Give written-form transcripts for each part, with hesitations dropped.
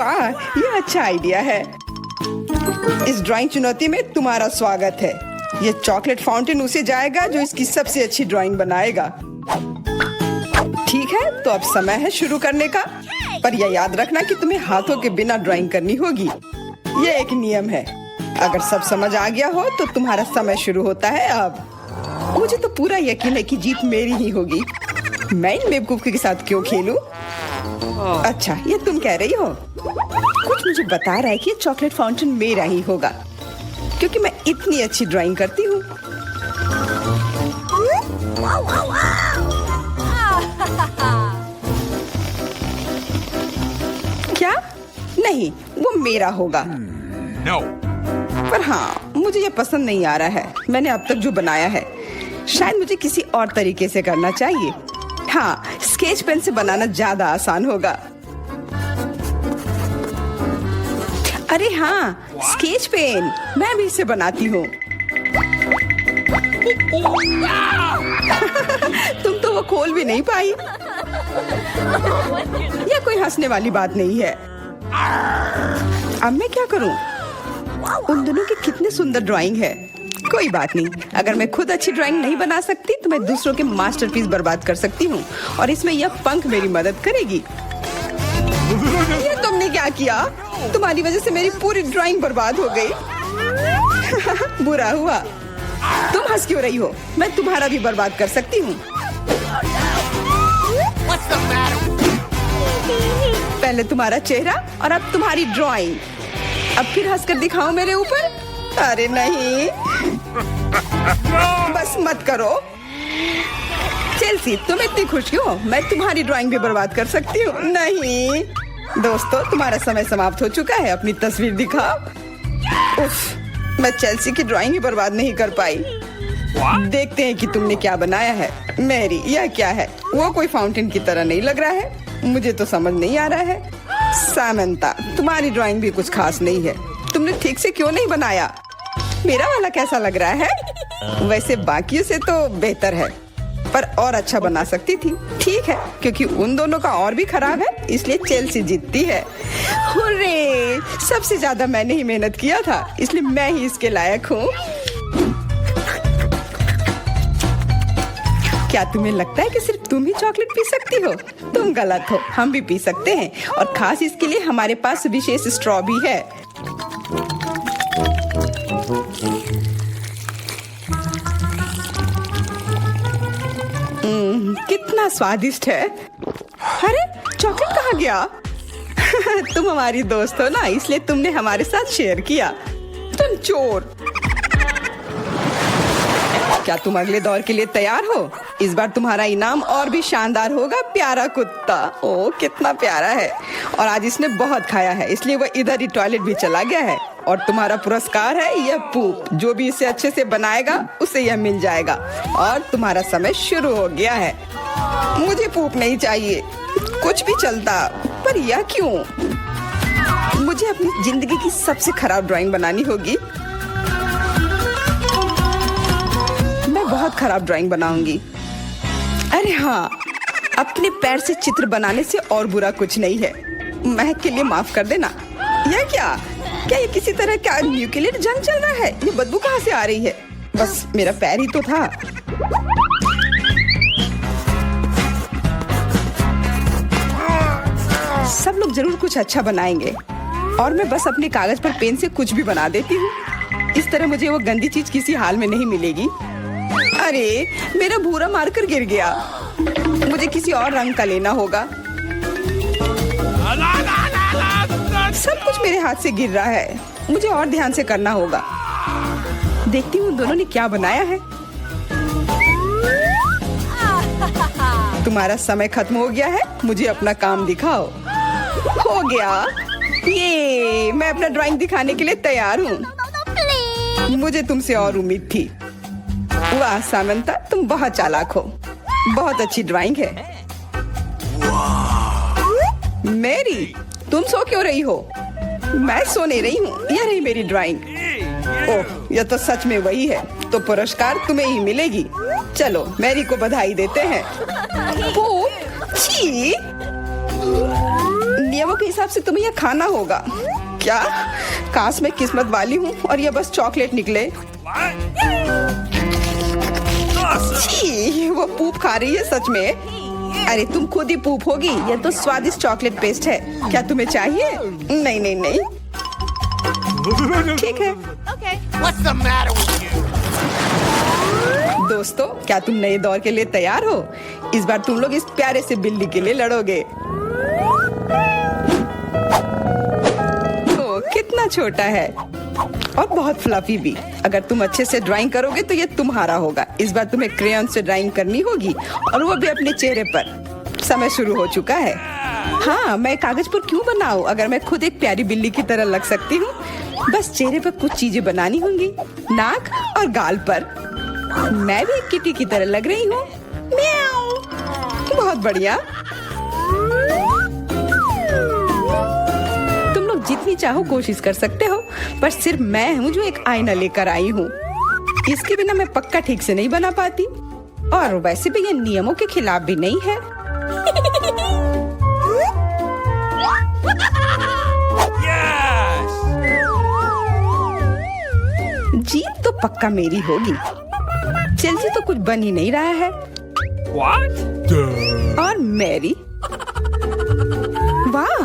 वाह, ये अच्छा आइडिया है। इस ड्राइंग चुनौती में तुम्हारा स्वागत है। ये चॉकलेट फाउंटेन उसे जाएगा जो इसकी सबसे अच्छी ड्राइंग बनाएगा। ठीक है, तो अब समय है शुरू करने का। पर यह याद रखना कि तुम्हें हाथों के बिना ड्राइंग करनी होगी। ये एक नियम है। अगर सब समझ आ गया हो तो तुम्हारा समय शुरू होता है अब। मुझे तो पूरा यकीन है कि जीत मेरी ही होगी। मैं इन बेवकूफ के साथ क्यों खेलूं? अच्छा, ये तुम कह रही हो? कुछ मुझे बता रहा है कि ये चॉकलेट फाउंटेन मेरा ही होगा, क्योंकि मैं इतनी अच्छी ड्राइंग करती हूँ। क्या? नहीं, वो मेरा होगा। No. पर हाँ, मुझे ये पसंद नहीं आ रहा है। मैंने अब तक जो बनाया है, शायद मुझे किसी और तरीके से करना चाहिए। हाँ, स्केच पेन से बनाना ज्यादा आसान होगा। अरे हाँ, स्केच पेन, मैं भी इसे बनाती हूँ। तुम तो वो खोल भी नहीं पाई। यह कोई हंसने वाली बात नहीं है। अब मैं क्या करूँ? उन दोनों की कितनी सुंदर ड्राइंग है। कोई बात नहीं, अगर मैं खुद अच्छी ड्राइंग नहीं बना सकती तो मैं दूसरों के मास्टरपीस बर्बाद कर सकती हूँ, और इसमें यह पंख मेरी मदद करेगी। ये तुमने क्या किया? तुम्हारी वजह से मेरी पूरी ड्राइंग बर्बाद हो गई। बुरा हुआ। तुम हंस क्यों रही हो? मैं तुम्हारा भी बर्बाद कर सकती हूँ। पहले तुम्हारा चेहरा और अब तुम्हारी ड्राइंग। अब फिर हंसकर दिखाओ मेरे ऊपर। अरे नहीं, बस मत करो। चेल्सी, तुम इतनी खुश क्यों? मैं तुम्हारी ड्राइंग भी बर्बाद कर सकती हूँ। नहीं दोस्तों, तुम्हारा समय समाप्त हो चुका है। अपनी तस्वीर दिखाओ। उफ, मैं चेल्सी की ड्राइंग ही बर्बाद नहीं कर पाई। देखते हैं कि तुमने क्या बनाया है। मैरी, यह क्या है? वो कोई फाउंटेन की तरह नहीं लग रहा है। मुझे तो समझ नहीं आ रहा है। सामंता, तुम्हारी ड्राइंग भी कुछ खास नहीं है। तुमने ठीक से क्यों नहीं बनाया? मेरा वाला कैसा लग रहा है? वैसे बाकियों से तो बेहतर है, पर और अच्छा बना सकती थी। ठीक है, क्योंकि उन दोनों का और भी खराब है, इसलिए चेल्सी जीतती है। हुर्रे! सबसे ज्यादा मैंने ही मेहनत किया था, इसलिए मैं ही इसके लायक हूँ। क्या तुम्हें लगता है कि सिर्फ तुम ही चॉकलेट पी सकती हो? तुम गलत हो, हम भी पी सकते हैं, और खास इसके लिए हमारे पास विशेष स्ट्रॉ भी है। कितना स्वादिष्ट है। अरे, चॉकलेट कहाँ गया? तुम हमारी दोस्त हो ना, इसलिए तुमने हमारे साथ शेयर किया। तुम चोर। क्या तुम अगले दौर के लिए तैयार हो? इस बार तुम्हारा इनाम और भी शानदार होगा, प्यारा कुत्ता। ओह, कितना प्यारा है। और आज इसने बहुत खाया है, इसलिए वह इधर ही टॉयलेट भी चला गया है। और तुम्हारा पुरस्कार है यह पूप। जो भी इसे अच्छे से बनाएगा उसे यह मिल जाएगा। और तुम्हारा समय शुरू हो गया है। मुझे पूप नहीं चाहिए, कुछ भी चलता, पर यह क्यों? मुझे अपनी जिंदगी की सबसे खराब ड्राइंग बनानी होगी। मैं बहुत खराब ड्राइंग बनाऊंगी। अरे हाँ, अपने पैर से चित्र बनाने से और बुरा कुछ नहीं है। महक के लिए माफ कर देना। यह क्या ये किसी तरह का न्यूक्लियर जंग चल रहा है? ये बदबू कहाँ से आ रही है? बस मेरा पैर ही तो था। सब लोग जरूर कुछ अच्छा बनाएंगे, और मैं बस अपने कागज पर पेन से कुछ भी बना देती हूँ। इस तरह मुझे वो गंदी चीज किसी हाल में नहीं मिलेगी। अरे, मेरा भूरा मार्कर गिर गया। मुझे किसी और रंग का लेना होगा। सब कुछ मेरे हाथ से गिर रहा है। मुझे और ध्यान से करना होगा। देखती हूँ उन दोनों ने क्या बनाया है। तुम्हारा समय खत्म हो गया है, मुझे अपना काम दिखाओ। हो गया। ये मैं अपना ड्राइंग दिखाने के लिए तैयार हूँ। मुझे तुमसे और उम्मीद थी। वाह सामंता, तुम बहुत चालाक हो। बहुत अच्छी ड्राइंग है। मैरी, तुम सो क्यों रही हो? मैं सो नहीं रही हूँ, यह रही मेरी ड्राइंग। ओह, यह तो सच में वही है। तो पुरस्कार तुम्हें ही मिलेगी। चलो, मैरी को बधाई देते हैं। छी! नियमों के हिसाब से तुम्हें यह खाना होगा। क्या? काश मैं किस्मत वाली हूँ और यह बस चॉकलेट निकले। छी, वो पूप खा रही है सच में। अरे तुम खुद ही पूप होगी। यह तो स्वादिष्ट चॉकलेट पेस्ट है। क्या तुम्हें चाहिए? नहीं नहीं नहीं। ठीक है। What's the matter with you? दोस्तों, क्या तुम नए दौर के लिए तैयार हो? इस बार तुम लोग इस प्यारे से बिल्ली के लिए लड़ोगे। ओ, कितना छोटा है और बहुत फ्लफी भी। अगर तुम अच्छे से ड्राइंग करोगे तो ये तुम्हारा होगा। इस बार तुम्हें क्रेयॉन से ड्राइंग करनी होगी और वो भी अपने चेहरे पर। समय शुरू हो चुका है। हाँ, मैं कागज पर क्यों बनाऊं अगर मैं खुद एक प्यारी बिल्ली की तरह लग सकती हूँ। बस चेहरे पर कुछ चीजें बनानी होंगी, नाक और गाल पर। मैं भी एक किटी की तरह लग रही हूँ। म्याऊ। बहुत बढ़िया। तुम लोग जितनी चाहो कोशिश कर सकते हो, पर सिर्फ मैं हूँ जो एक आईना लेकर आई हूँ। इसके बिना मैं पक्का ठीक से नहीं बना पाती और वैसे भी ये नियमों के खिलाफ भी नहीं है। जीत तो पक्का मेरी होगी। चेल्सी तो कुछ बन ही नहीं रहा है। What? और मैरी? वाह!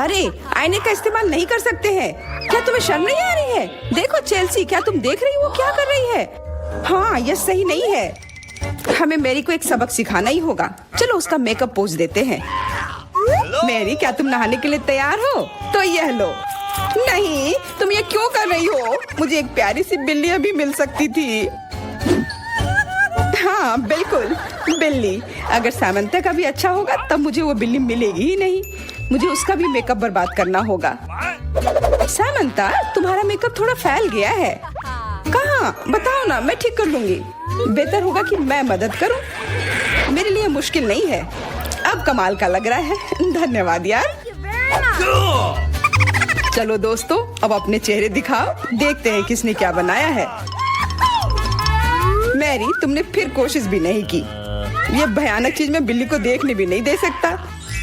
अरे, आईने का इस्तेमाल नहीं कर सकते हैं। क्या तुम्हें शर्म नहीं आ रही है? देखो चेल्सी, क्या तुम देख रही हो वो क्या कर रही है? हाँ, यह सही नहीं है। हमें मैरी को एक सबक सिखाना ही होगा। चलो उसका मेकअप पोज देते हैं। मैरी, क्या तुम नहाने के लिए तैयार हो? तो यह लो। नहीं, तुम ये क्यों कर रही हो? मुझे एक प्यारी सी बिल्ली अभी मिल सकती थी। हाँ बिल्कुल, बिल्ली। अगर सामंता का भी अच्छा होगा तब मुझे वो बिल्ली मिलेगी ही नहीं। मुझे उसका भी मेकअप बर्बाद करना होगा। सामंता, तुम्हारा मेकअप थोड़ा फैल गया है। कहाँ? बताओ ना, मैं ठीक कर लूंगी। बेहतर होगा कि मैं मदद करूं। मेरे लिए मुश्किल नहीं है। अब कमाल का लग रहा है। धन्यवाद यार। चलो दोस्तों, अब अपने चेहरे दिखाओ। देखते हैं किसने क्या बनाया है। मैरी, तुमने फिर कोशिश भी नहीं की। ये भयानक चीज मैं बिल्ली को देखने भी नहीं दे सकता।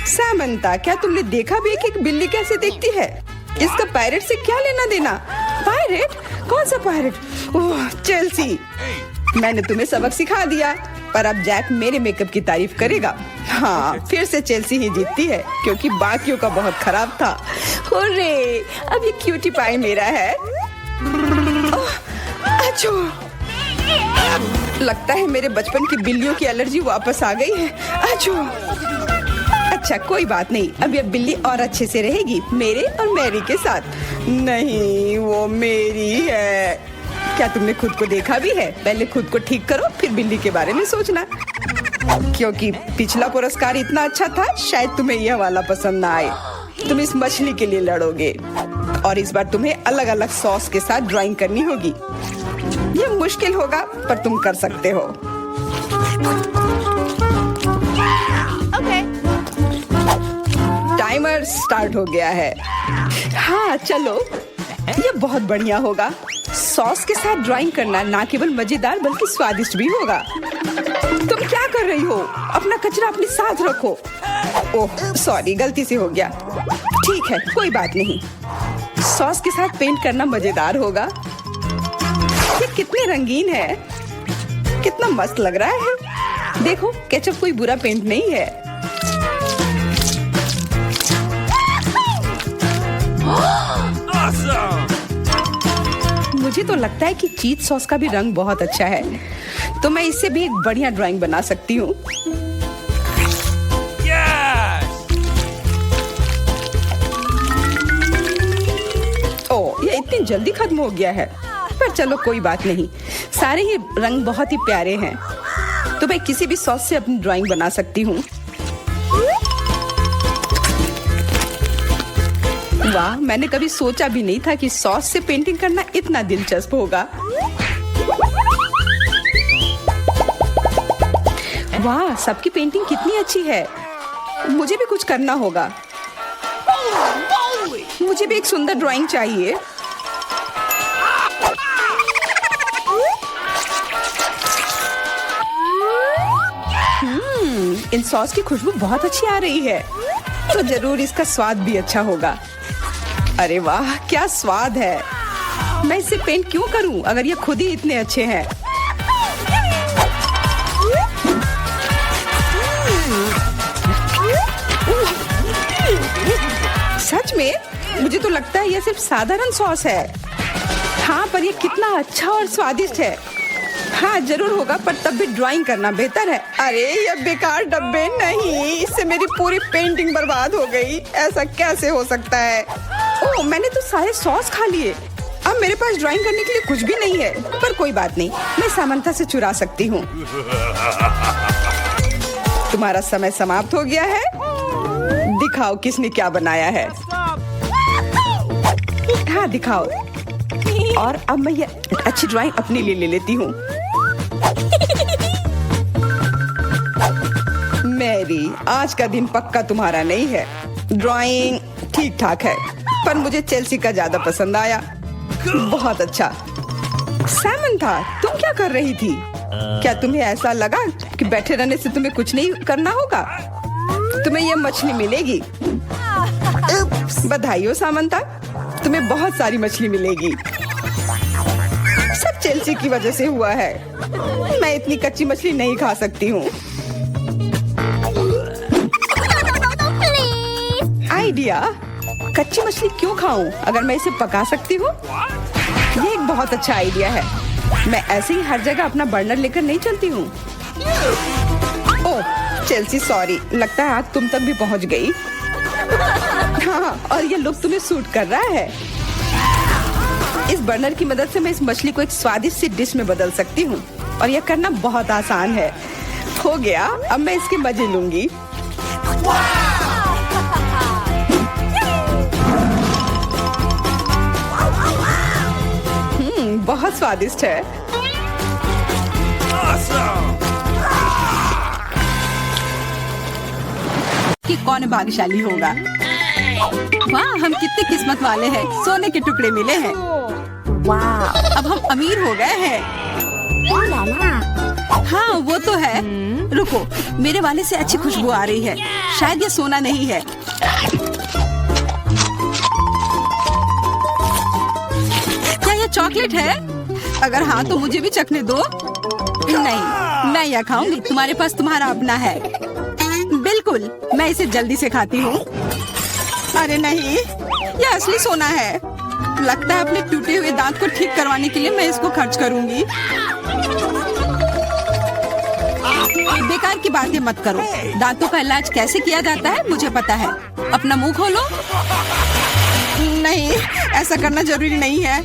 सामंता, क्या तुमने देखा भी कि एक बिल्ली कैसे देखती है? इसका पायरेट से क्या लेना देना? पायरेट? कौन सा पायरेट? ओह चेल्सी, मैंने तुम्हें सबक सिखा दिया, पर अब जैक मेरे मेकअप की तारीफ करेगा। हाँ, फिर से चेल्सी ही जीतती है क्योंकि बाकियों का बहुत खराब था। हुर्रे, अब ये क्यूटी पाई मेरा है। अच्छो, लगता है मेरे बचपन की बिल्लियों की एलर्जी वापस आ गई है। अच्छो। अच्छा कोई बात नहीं, अब ये बिल्ली और अच्छे से रहेगी मेरे और मैरी के साथ। नहीं, वो मेरी है। क्या तुमने खुद को देखा भी है? पहले खुद को ठीक करो, फिर बिल्ली के बारे में सोचना। क्योंकि पिछला पुरस्कार इतना अच्छा था, शायद तुम्हें यह वाला पसंद ना आए। तुम इस मछली के लिए लड़ोगे और इस बार तुम्हें अलग अलग सॉस के साथ ड्राइंग करनी होगी। ये मुश्किल होगा, पर तुम कर सकते हो। Okay. टाइमर स्टार्ट हो गया है। हाँ चलो, ये बहुत बढ़िया होगा। सॉस के साथ ड्राइंग करना ना केवल मजेदार बल्कि स्वादिष्ट भी होगा। तुम क्या कर रही हो? अपना कचरा अपने साथ रखो। ओह सॉरी, गलती से हो गया। ठीक है, कोई बात नहीं। सॉस के साथ पेंट करना मजेदार होगा। ये कितने रंगीन है, कितना मस्त लग रहा है। देखो, केचप कोई बुरा पेंट नहीं है। Awesome! मुझे तो लगता है कि चीज सॉस का भी रंग बहुत अच्छा है, तो मैं इससे भी एक बढ़िया ड्राइंग बना सकती हूँ। Yes! ओह, ये इतनी जल्दी खत्म हो गया है, पर चलो कोई बात नहीं। सारे ही रंग बहुत ही प्यारे हैं, तो मैं किसी भी सॉस से अपनी ड्राइंग बना सकती हूँ। वाह, मैंने कभी सोचा भी नहीं था कि सॉस से पेंटिंग करना इतना दिलचस्प होगा। वाह, सबकी पेंटिंग कितनी अच्छी है। मुझे भी कुछ करना होगा। मुझे भी एक सुंदर ड्राइंग चाहिए। इन सॉस की खुशबू बहुत अच्छी आ रही है। तो जरूर इसका स्वाद भी अच्छा होगा। अरे वाह, क्या स्वाद है। मैं इसे पेंट क्यों करूं अगर ये खुद ही इतने अच्छे हैं। सच में मुझे तो लगता है ये सिर्फ साधारण सॉस है। हाँ, पर ये कितना अच्छा और स्वादिष्ट है। हाँ जरूर होगा, पर तब भी ड्राइंग करना बेहतर है। अरे ये बेकार डब्बे, नहीं, इससे मेरी पूरी पेंटिंग बर्बाद हो गई। ऐसा कैसे हो सकता है। ओह, मैंने तो सारे सॉस खा लिए। अब मेरे पास ड्राइंग करने के लिए कुछ भी नहीं है। पर कोई बात नहीं, मैं सामंथा से चुरा सकती हूँ। तुम्हारा समय समाप्त हो गया है। दिखाओ किसने क्या बनाया है। हाँ दिखाओ। और अब मैं ये अच्छी ड्राइंग अपने लिए ले लेती हूँ। मैरी, आज का दिन पक्का तुम्हारा नहीं है। ड्राइंग ठीक ठाक है, पर मुझे चेल्सी का ज्यादा पसंद आया। बहुत अच्छा। सामंथा, तुम क्या कर रही थी? क्या तुम्हें ऐसा लगा कि बैठे रहने से तुम्हें कुछ नहीं करना होगा? तुम्हें ये मछली मिलेगी। बधाई हो सामंथा, तुम्हें बहुत सारी मछली मिलेगी। सब चेल्सी की वजह से हुआ है। मैं इतनी कच्ची मछली नहीं खा सकती हूँ। आइडिया, कच्ची मछली क्यों खाऊं अगर मैं इसे पका सकती हूँ। ये एक बहुत अच्छा आइडिया है। मैं ऐसे ही हर जगह अपना बर्नर लेकर नहीं चलती हूँ। ओह चेल्सी, सॉरी, लगता है आग तुम तक भी पहुँच गई। हाँ, और ये लुक तुम्हें सूट कर रहा है। इस बर्नर की मदद से मैं इस मछली को एक स्वादिष्ट सी डिश में बदल सकती हूँ, और यह करना बहुत आसान है। हो गया, अब मैं इसके मजे लूंगी। बहुत स्वादिष्ट है। कि कौन भाग्यशाली होगा। वाह, हम कितने किस्मत वाले हैं। सोने के टुकड़े मिले हैं। वाह, अब हम अमीर हो गए हैं। हाँ वो तो है। रुको, मेरे वाले से अच्छी खुशबू आ रही है। शायद ये सोना नहीं है। क्या ये चॉकलेट है? अगर हाँ तो मुझे भी चखने दो। नहीं, मैं यह खाऊंगी। तुम्हारे पास तुम्हारा अपना है। बिल्कुल, मैं इसे जल्दी से खाती हूँ। अरे नहीं, यह असली सोना है। लगता है अपने टूटे हुए दांत को ठीक करवाने के लिए मैं इसको खर्च करूंगी। बेकार की बातें मत करो। दांतों का इलाज कैसे किया जाता है मुझे पता है। अपना मुंह खोलो। नहीं, ऐसा करना जरूरी नहीं है।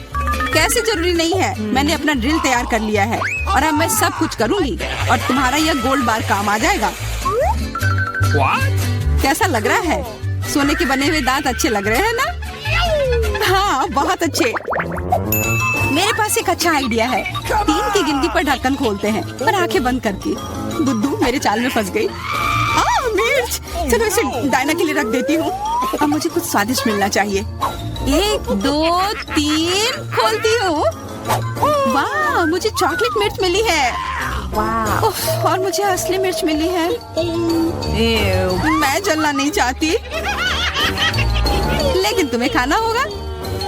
कैसे जरूरी नहीं है? मैंने अपना ड्रिल तैयार कर लिया है और अब मैं सब कुछ करूंगी और तुम्हारा यह गोल्ड बार काम आ जाएगा। कैसा लग रहा है? सोने के बने हुए दांत अच्छे लग रहे हैं ना? हाँ बहुत अच्छे। मेरे पास एक अच्छा आइडिया है। 3 की गिनती पर ढक्कन खोलते हैं पर आंखें बंद करके। बुद्धू मेरे चाल में फंस गई। मिर्च, चलो इसे डायना के लिए रख देती हूँ। अब मुझे कुछ स्वादिष्ट मिलना चाहिए। 1 2 3 खोलती हूँ। वाह, मुझे चॉकलेट मिर्च मिली है। वाह, और मुझे असली मिर्च मिली है। मैं जलना नहीं चाहती, लेकिन तुम्हें खाना होगा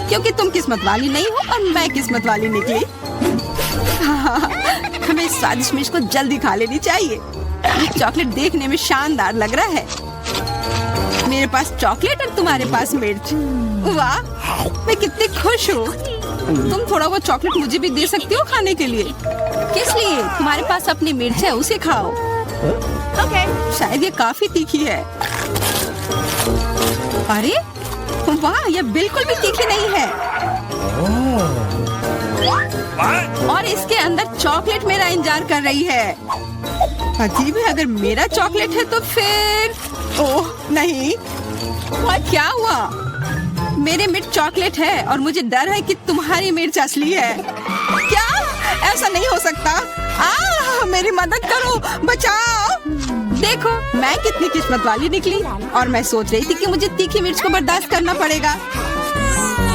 क्योंकि तुम किस्मत वाली नहीं हो और मैं किस्मत वाली निकली। हमें इस स्वादिष्ट मिर्च को जल्दी खा लेनी चाहिए। ये चॉकलेट देखने में शानदार लग रहा है। मेरे पास चॉकलेट और तुम्हारे पास मिर्च। वाह, मैं कितनी खुश हूँ। तुम थोड़ा वो चॉकलेट मुझे भी दे सकती हो खाने के लिए। किस लिए? तुम्हारे पास अपनी मिर्च है, उसे खाओ। ओके, शायद ये काफी तीखी है। अरे वाह, यह बिल्कुल भी तीखी नहीं है। और इसके अंदर चॉकलेट मेरा इंतजार कर रही है। अजीब है, अगर मेरा चॉकलेट है तो फिर ओह नहीं, क्या हुआ? मेरे मिर्च चॉकलेट है और मुझे डर है कि तुम्हारी मिर्च असली है। क्या? ऐसा नहीं हो सकता। मेरी मदद करो, बचाओ। देखो मैं कितनी किस्मत वाली निकली और मैं सोच रही थी कि मुझे तीखी मिर्च को बर्दाश्त करना पड़ेगा।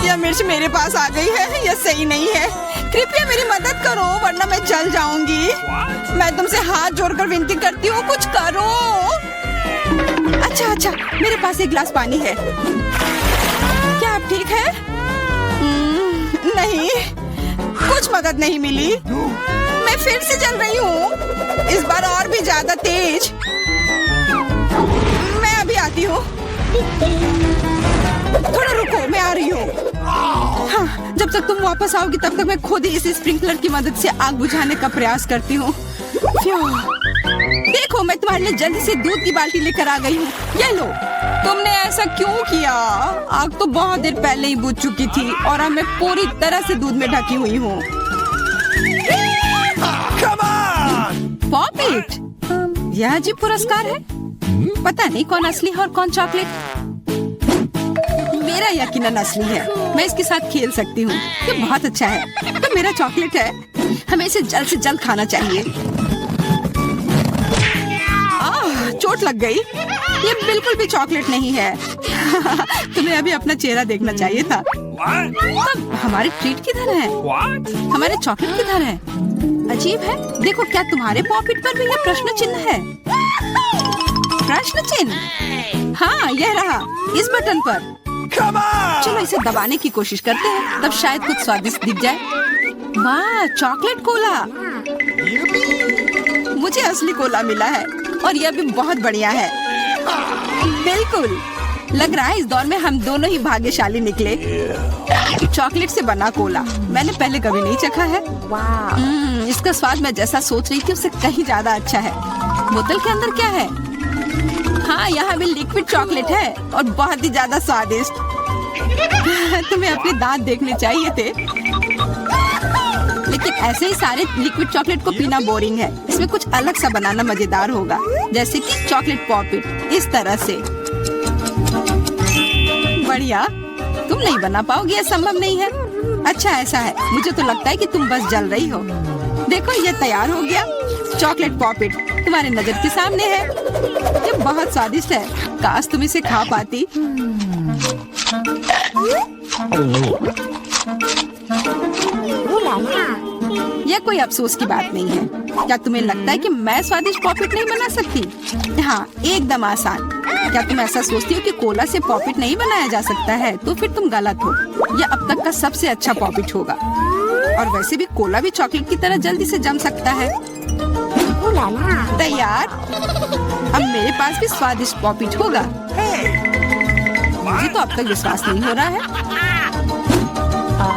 यह मिर्च मेरे पास आ गई है, यह सही नहीं है। कृपया मेरी मदद करो वरना मैं जल जाऊंगी। मैं तुमसे हाथ जोड़कर विनती करती हूँ, कुछ करो। अच्छा, मेरे पास एक गिलास पानी है। क्या आप ठीक है? नहीं, कुछ मदद नहीं मिली। मैं फिर से जल रही हूँ, इस बार और भी ज्यादा तेज। मैं अभी आती हूँ। थोड़ा रुको, मैं आ रही हूँ। हाँ, जब तक तुम वापस आओगी तब तक मैं खुद ही इस स्प्रिंकलर की मदद से आग बुझाने का प्रयास करती हूँ। देखो, मैं तुम्हारे लिए जल्दी से दूध की बाल्टी लेकर आ गई हूँ। ये लो। तुमने ऐसा क्यों किया? आग तो बहुत देर पहले ही बुझ चुकी थी और अब मैं पूरी तरह से दूध में ढकी हुई हूँ। पॉपिट, यह अजीब पुरस्कार है। पता नहीं कौन असली है और कौन चॉकलेट। मेरा यकीनन असली है। मैं इसके साथ खेल सकती हूँ। ये बहुत अच्छा है। तो मेरा चॉकलेट है। हमें इसे जल्द से जल्द खाना चाहिए। चोट लग गई। ये बिल्कुल भी चॉकलेट नहीं है। तुम्हें अभी अपना चेहरा देखना चाहिए था। तब हमारे ट्रीट किधर है? हमारे चॉकलेट किधर है? अजीब है। देखो, क्या तुम्हारे पॉकेट पर भी यह प्रश्न चिन्ह है? प्रश्न चिन्ह? हाँ, यह रहा, इस बटन पर। चलो इसे दबाने की कोशिश करते हैं, तब शायद कुछ स्वादिष्ट दिख जाए। वाह, चॉकलेट कोला। मुझे असली कोला मिला है और यह भी बहुत बढ़िया है। बिल्कुल, लग रहा है इस दौर में हम दोनों ही भाग्यशाली निकले। चॉकलेट से बना कोला मैंने पहले कभी नहीं चखा है। इसका स्वाद मैं जैसा सोच रही थी उससे कहीं ज्यादा अच्छा है। बोतल के अंदर क्या है? हाँ, यहाँ भी लिक्विड चॉकलेट है और बहुत ही ज्यादा स्वादिष्ट। तुम्हें अपने दांत देखने चाहिए थे। लेकिन ऐसे ही सारे लिक्विड चॉकलेट को पीना बोरिंग है। इसमें कुछ अलग सा बनाना मजेदार होगा, जैसे कि चॉकलेट पॉपिट, इस तरह से। बढ़िया। तुम नहीं बना पाओगे, यह संभव नहीं है। अच्छा, ऐसा है। मुझे तो लगता है कि तुम बस जल रही हो। देखो, ये तैयार हो गया। चॉकलेट पॉपिट तुम्हारे नजर के सामने है। ये बहुत स्वादिष्ट है। काश तुम इसे खा पाती। यह कोई अफसोस की बात नहीं है। क्या तुम्हें लगता है कि मैं स्वादिष्ट पॉपिट नहीं बना सकती? हाँ, एकदम आसान। क्या तुम ऐसा सोचती हो कि कोला से पॉपिट नहीं बनाया जा सकता है? तो फिर तुम गलत हो। यह अब तक का सबसे अच्छा पॉपिट होगा। और वैसे भी कोला भी चॉकलेट की तरह जल्दी से जम सकता है। तैयार? अब मेरे पास भी स्वादिष्ट पॉपिट होगा। मुझे तो अब तक विश्वास नहीं हो रहा है।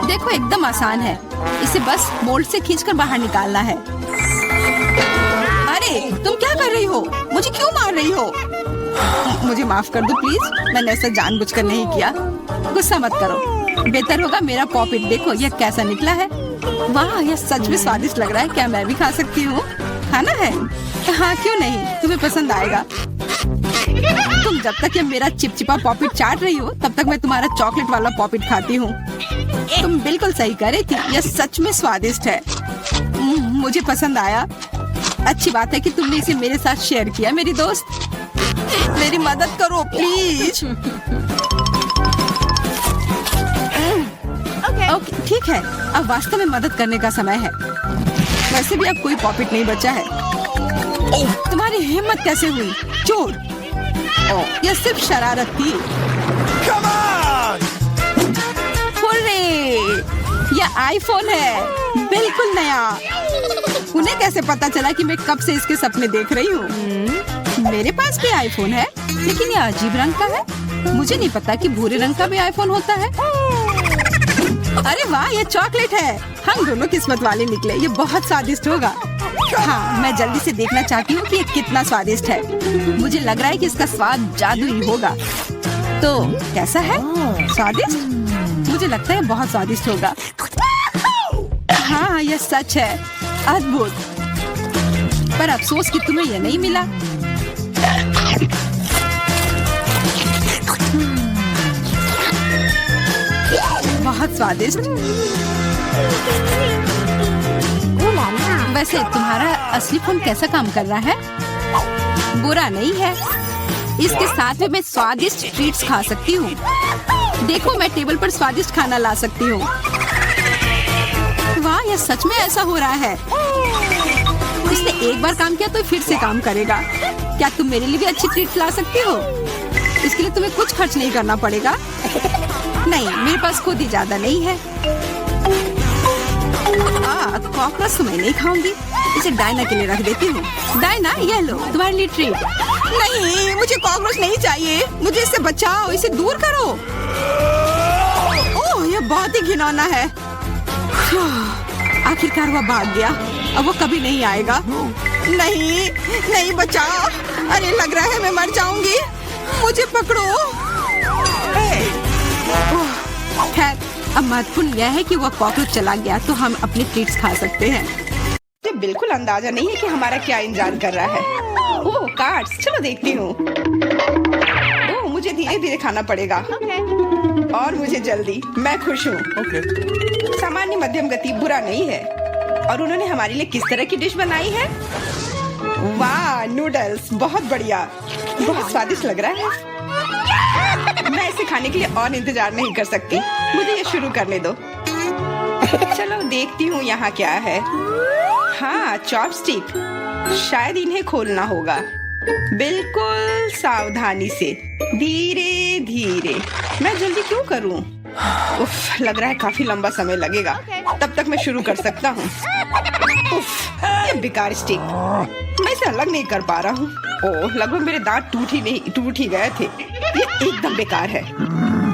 देखो, एकदम आसान है। इसे बस मोल्ड से खींचकर बाहर निकालना है। अरे, तुम क्या कर रही हो? मुझे क्यों मार रही हो? मुझे माफ कर दो प्लीज। मैंने ऐसा जानबूझकर नहीं किया। गुस्सा मत करो। बेहतर होगा मेरा पॉपिट देखो यह कैसा निकला है। वाह, यह सच में स्वादिष्ट लग रहा है। क्या मैं भी खा सकती हूँ? खाना है? हाँ, क्यों नहीं, तुम्हें पसंद आएगा। तुम जब तक ये मेरा चिपचिपा पॉपिट चाट रही हो तब तक मैं तुम्हारा चॉकलेट वाला पॉपिट खाती हूँ। तुम बिल्कुल सही कह रही थी, यह सच में स्वादिष्ट है। मुझे पसंद आया। अच्छी बात है कि तुमने इसे मेरे साथ शेयर किया। मेरी दोस्त, मेरी मदद करो प्लीज। ओके, ठीक है। अब वास्तव में मदद करने का समय है। वैसे भी अब कोई पॉपिट नहीं बचा है। तुम्हारी हिम्मत कैसे हुई? चोर! यह सिर्फ शरारत थी। हुर्रे! यह आईफोन है, बिल्कुल नया। उन्हें कैसे पता चला कि मैं कब से इसके सपने देख रही हूँ? मेरे पास भी आईफोन है, लेकिन यह अजीब रंग का है। मुझे नहीं पता कि भूरे रंग का भी आईफोन होता है। अरे वाह, ये चॉकलेट है। हम दोनों किस्मत वाले निकले। ये बहुत स्वादिष्ट होगा। हाँ, मैं जल्दी से देखना चाहती हूँ कि ये कितना स्वादिष्ट है। मुझे लग रहा है कि इसका स्वाद जादुई होगा। तो कैसा है? स्वादिष्ट? मुझे लगता है बहुत स्वादिष्ट होगा। हाँ, यह सच है। अद्भुत। पर अफसोस कि तुम्हें यह नहीं मिला। बहुत स्वादिष्ट। वैसे तुम्हारा असली फोन कैसा काम कर रहा है? बुरा नहीं है। इसके साथ में मैं स्वादिष्ट ट्रीट्स खा सकती हूँ। देखो, मैं टेबल पर स्वादिष्ट खाना ला सकती हूँ। वाह, यह सच में ऐसा हो रहा है। उसने एक बार काम किया तो फिर से काम करेगा। क्या तुम मेरे लिए भी अच्छी ट्रीट ला सकती हो? इसके लिए तुम्हें कुछ खर्च नहीं करना पड़ेगा। नहीं, मेरे पास खुद ही ज्यादा नहीं है। कॉकरोच तो मैं नहीं खाऊंगी, इसे डायना के लिए रख देती हूँ। डायना, ये लो तुम्हारे लिए ट्रीट। नहीं, मुझे कॉकरोच नहीं चाहिए, मुझे इससे बचाओ, इसे दूर करो। ओह, ये बहुत ही घिनौना है। आखिरकार वह भाग गया, अब वो कभी नहीं आएगा। नहीं, नहीं बचाओ। अरे लग रहा है मैं मर जाऊंगी, मुझे पकड़ो। खैर, अब महत्वपूर्ण यह है कि वह कॉकरोच चला गया तो हम अपनी ट्रीट्स खा सकते हैं। मुझे बिल्कुल अंदाजा नहीं है कि हमारा क्या इंतजार कर रहा है। ओह, कार्ड्स, चलो देखती हूँ। ओह, मुझे धीरे धीरे खाना पड़ेगा। और मुझे जल्दी, मैं खुश हूँ। सामान्य मध्यम गति बुरा नहीं है। और उन्होंने हमारे लिए किस तरह की डिश बनाई है? वाह, नूडल्स, बहुत बढ़िया, बहुत स्वादिष्ट लग रहा है। मैं इसे खाने के लिए और इंतजार नहीं कर सकती, मुझे ये शुरू करने दो। चलो देखती हूँ यहाँ क्या है। हाँ, चॉपस्टिक, शायद इन्हें खोलना होगा। बिल्कुल सावधानी से, धीरे धीरे। मैं जल्दी क्यों करूँ? उफ, लग रहा है काफी लंबा समय लगेगा। तब तक मैं शुरू कर सकता हूँ। उफ, ये बेकार स्टिक, मैं इसे अलग नहीं कर पा रहा हूँ। ओह, लगभग मेरे दांत टूट ही गए थे। ये एकदम बेकार है।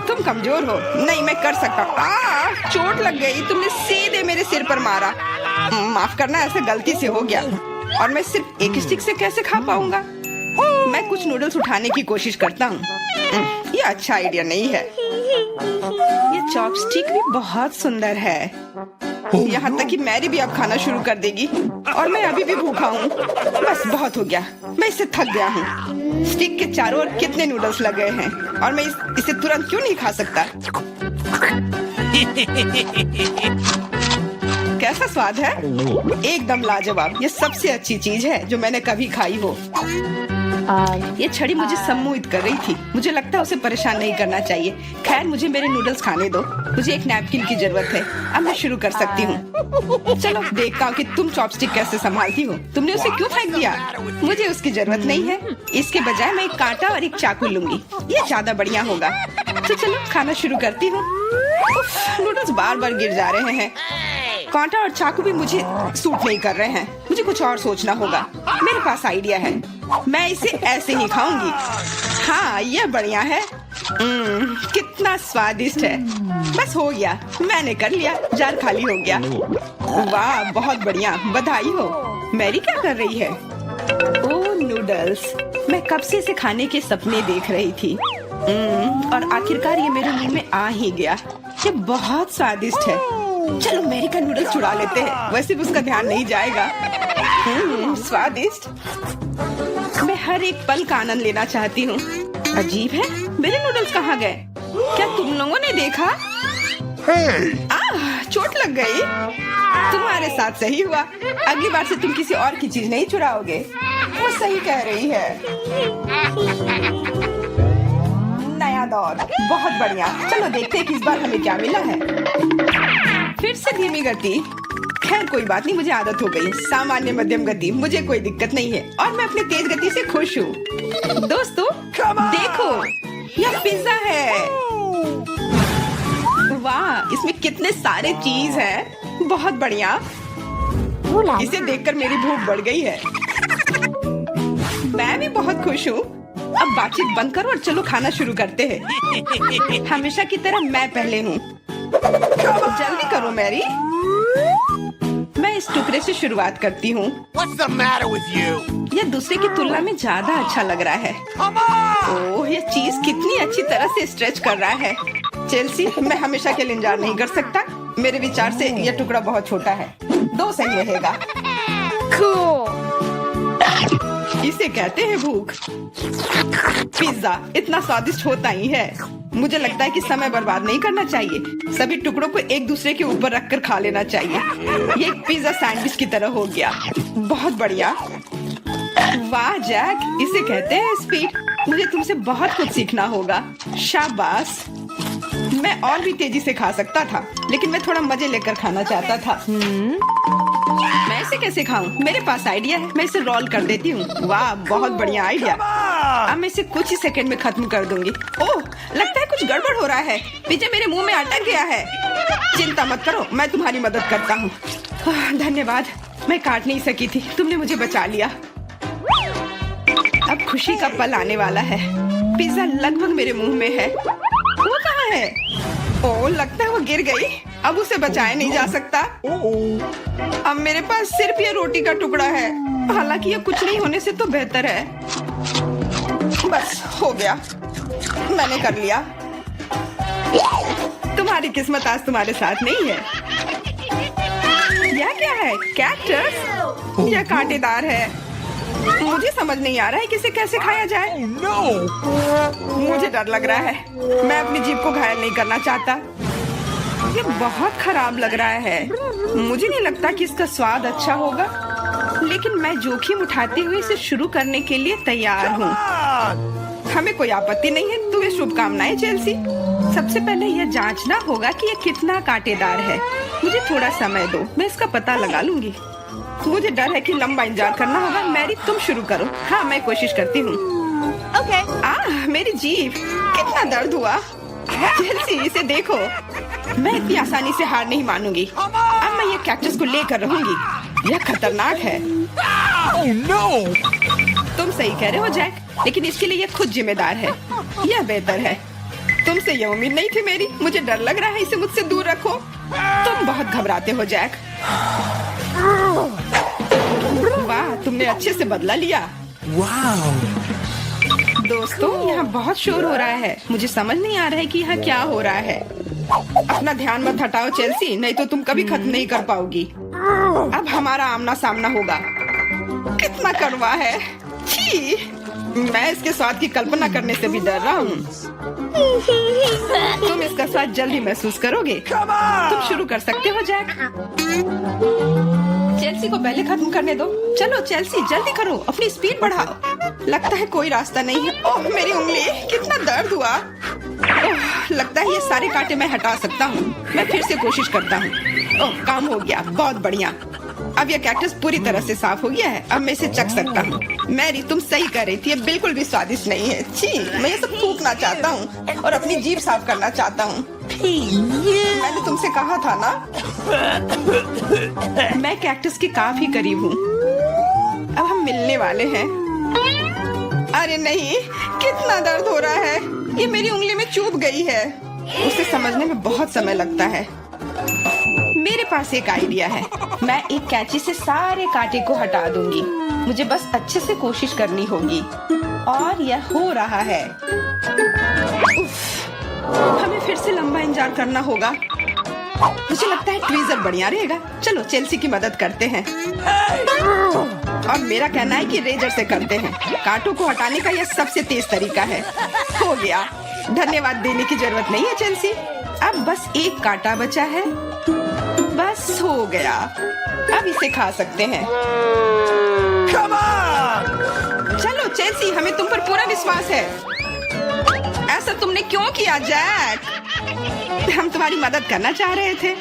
तुम कमजोर हो। नहीं, मैं कर सकता हूँ। चोट लग गई, तुमने सीधे मेरे सिर पर मारा। माफ करना, ऐसे गलती से हो गया। और मैं सिर्फ एक स्टिक से कैसे खा पाऊंगा? मैं कुछ नूडल्स उठाने की कोशिश करता हूँ। ये अच्छा आइडिया नहीं है। ये चॉपस्टिक भी बहुत सुंदर है, यहाँ तक कि मैरी भी अब खाना शुरू कर देगी। और मैं अभी भी भूखा हूँ। बस बहुत हो गया, मैं इससे थक गया हूँ। स्टिक के चारों ओर कितने नूडल्स लगे हैं और मैं इसे तुरंत क्यों नहीं खा सकता? कैसा स्वाद है? एकदम लाजवाब। ये सबसे अच्छी चीज है जो मैंने कभी खाई हो। ये छड़ी मुझे सम्मोहित कर रही थी। मुझे लगता है उसे परेशान नहीं करना चाहिए। खैर, मुझे मेरे नूडल्स खाने दो। मुझे एक नैपकिन की जरूरत है। अब मैं शुरू कर सकती हूँ। चलो देखता हूँ कि तुम चॉपस्टिक कैसे संभालती हो। तुमने उसे क्यों फेंक दिया? मुझे उसकी जरूरत नहीं है। इसके बजाय मैं एक कांटा और एक चाकू लूंगी, ये ज्यादा बढ़िया होगा। तो चलो खाना शुरू करती हूँ। नूडल्स बार बार गिर जा रहे हैं। कांटा और चाकू भी मुझे सूट नहीं कर रहे हैं। मुझे कुछ और सोचना होगा। मेरे पास आइडिया है, मैं इसे ऐसे ही खाऊंगी। हाँ, यह बढ़िया है। कितना स्वादिष्ट है। बस हो गया, मैंने कर लिया। जार खाली हो गया। वाह, बहुत बढ़िया, बधाई हो। मैरी क्या कर रही है? ओह, नूडल्स, मैं कब से इसे खाने के सपने देख रही थी। और आखिरकार ये मेरे मुंह में आ ही गया। ये बहुत स्वादिष्ट है। चलो मैरी का नूडल्स चुरा लेते हैं, वैसे भी उसका ध्यान नहीं जाएगा। स्वादिष्ट। मैं हर एक पल का आनंद लेना चाहती हूँ। अजीब है, मेरे नूडल्स कहाँ गए? क्या तुम लोगों ने देखा? चोट लग गई। तुम्हारे साथ सही हुआ। अगली बार से तुम किसी और की चीज नहीं चुराओगे। वो सही कह रही है। नया दौर, बहुत बढ़िया। चलो देखते हैं कि इस बार हमें क्या मिला है। फिर से धीमी गति। खैर कोई बात नहीं, मुझे आदत हो गई। सामान्य मध्यम गति, मुझे कोई दिक्कत नहीं है। और मैं अपनी तेज गति से खुश हूँ। दोस्तों देखो, यह पिज्जा है। वाह, इसमें कितने सारे चीज हैं। बहुत बढ़िया। इसे देखकर मेरी भूख बढ़ गई है। मैं भी बहुत खुश हूँ। अब बातचीत बंद करो और चलो खाना शुरू करते हैं। हमेशा की तरह मैं पहले हूँ। जल्दी करो मैरी। मैं इस टुकड़े से शुरुआत करती हूँ। What's the matter with you? यह दूसरे की तुलना में ज्यादा अच्छा लग रहा है। Come on! ओह, यह चीज कितनी अच्छी तरह से स्ट्रेच कर रहा है। चेल्सी, मैं हमेशा के लिए इंतजार नहीं कर सकता। मेरे विचार से यह टुकड़ा बहुत छोटा है। 2 सही रहेगा। Cool. इसे कहते हैं भूख। पिज्जा इतना स्वादिष्ट होता ही है। मुझे लगता है कि समय बर्बाद नहीं करना चाहिए। सभी टुकड़ों को एक दूसरे के ऊपर रखकर खा लेना चाहिए। ये एक पिज्जा सैंडविच की तरह हो गया। बहुत बढ़िया। वाह जैक, इसे कहते हैं स्पीड। मुझे तुमसे बहुत कुछ सीखना होगा। शाबाश। मैं और भी तेजी से खा सकता था, लेकिन मैं थोड़ा मजे लेकर खाना चाहता था। मैं इसे कैसे खाऊं? मेरे पास आइडिया है, मैं इसे रोल कर देती हूँ। वाह, बहुत बढ़िया आइडिया। अब मैं इसे कुछ ही सेकंड में खत्म कर दूंगी। ओह, लगता है कुछ गड़बड़ हो रहा है। पिज़्ज़ा मेरे मुंह में अटक गया है। चिंता मत करो, मैं तुम्हारी मदद करता हूँ। धन्यवाद, मैं काट नहीं सकी थी, तुमने मुझे बचा लिया। अब खुशी का पल आने वाला है। पिज़्ज़ा लगभग मेरे मुंह में है। वो कहाँ है? ओह, लगता है वो गिर गई। अब उसे बचाया नहीं जा सकता। अब मेरे पास सिर्फ ये रोटी का टुकड़ा है। हालांकि ये कुछ नहीं होने से तो बेहतर है। बस हो गया, मैंने कर लिया। तुम्हारी किस्मत आज तुम्हारे साथ नहीं है। यह क्या है? कैक्टस? यह कांटेदार है। मुझे समझ नहीं आ रहा है कि इसे कैसे खाया जाए। मुझे डर लग रहा है। मैं अपनी जीभ को घायल नहीं करना चाहता। ये बहुत खराब लग रहा है। मुझे नहीं लगता कि इसका स्वाद अच्छा होगा, लेकिन मैं जोखिम उठाते हुए इसे शुरू करने के लिए तैयार हूँ। हमें कोई आपत्ति नहीं है। तुम्हें शुभकामनाएं चेल्सी। सबसे पहले यह जांचना होगा कि यह कितना कांटेदार है। मुझे थोड़ा समय दो, मैं इसका पता लगा लूंगी। मुझे डर है कि लंबा इंतजार करना होगा। मैरी, तुम शुरू करो। हाँ, मैं कोशिश करती हूँ। मेरी जीभ, कितना दर्द हुआ। चेल्सी, इसे देखो। मैं इतनी आसानी से हार नहीं मानूंगी। अब मैं ये कैक्टस को लेकर रहूंगी। यह खतरनाक है। तुम सही कह रहे हो जैक, लेकिन इसके लिए यह खुद जिम्मेदार है। यह बेहतर है। तुमसे यह उम्मीद नहीं थी मेरी। मुझे डर लग रहा है, इसे मुझसे दूर रखो। तुम बहुत घबराते हो जैक। वाह, तुमने अच्छे से बदला लिया। दोस्तों, यहाँ बहुत शोर हो रहा है। मुझे समझ नहीं आ रहा है कि यहाँ क्या हो रहा है। अपना ध्यान मत हटाओ चेल्सी, नहीं तो तुम कभी खत्म नहीं कर पाओगी। अब हमारा आमना सामना होगा। कितना कड़वा है। छी, मैं इसके स्वाद की कल्पना करने से भी डर रहा हूँ। तुम इसका स्वाद जल्दी महसूस करोगे। तुम शुरू कर सकते हो जैक। चेल्सी को पहले खत्म करने दो। चलो चेल्सी, जल्दी करो, अपनी स्पीड बढ़ाओ। लगता है कोई रास्ता नहीं है। ओह, मेरी उंगली, कितना दर्द हुआ। ओह, लगता है ये सारे कांटे मैं हटा सकता हूँ। मैं फिर से कोशिश करता हूँ। ओह, काम हो गया, बहुत बढ़िया। अब यह कैक्टस पूरी तरह से साफ हो गया है। अब मैं इसे चख सकता हूँ। मैरी, तुम सही कर रही थी, ये बिल्कुल भी स्वादिष्ट नहीं है। छी, मैं ये सब थूकना चाहता हूँ और अपनी जीभ साफ करना चाहता हूँ। मैंने तुमसे कहा था ना। मैं कैक्टस के काफी करीब हूँ। अब हम मिलने वाले हैं। अरे नहीं, कितना दर्द हो रहा है। ये मेरी उंगली में चुभ गई है। उसे समझने में बहुत समय लगता है। मेरे पास एक आइडिया है। मैं एक कैंची से सारे कांटे को हटा दूंगी। मुझे बस अच्छे से कोशिश करनी होगी। और यह हो रहा है। हमें फिर से लंबा इंतजार करना होगा। मुझे लगता है ट्वीजर बढ़िया रहेगा। चलो चेल्सी की मदद करते हैं। और मेरा कहना है कि रेजर से करते हैं। कांटों को हटाने का यह सबसे तेज तरीका है। हो गया। धन्यवाद देने की जरूरत नहीं है चेल्सी। अब बस एक कांटा बचा है। बस हो गया। अब इसे खा सकते हैं। चलो चेल्सी, हमें तुम पर पूरा विश्वास है। ऐसा तुमने क्यों किया जैक? हम तुम्हारी मदद करना चाह रहे थे।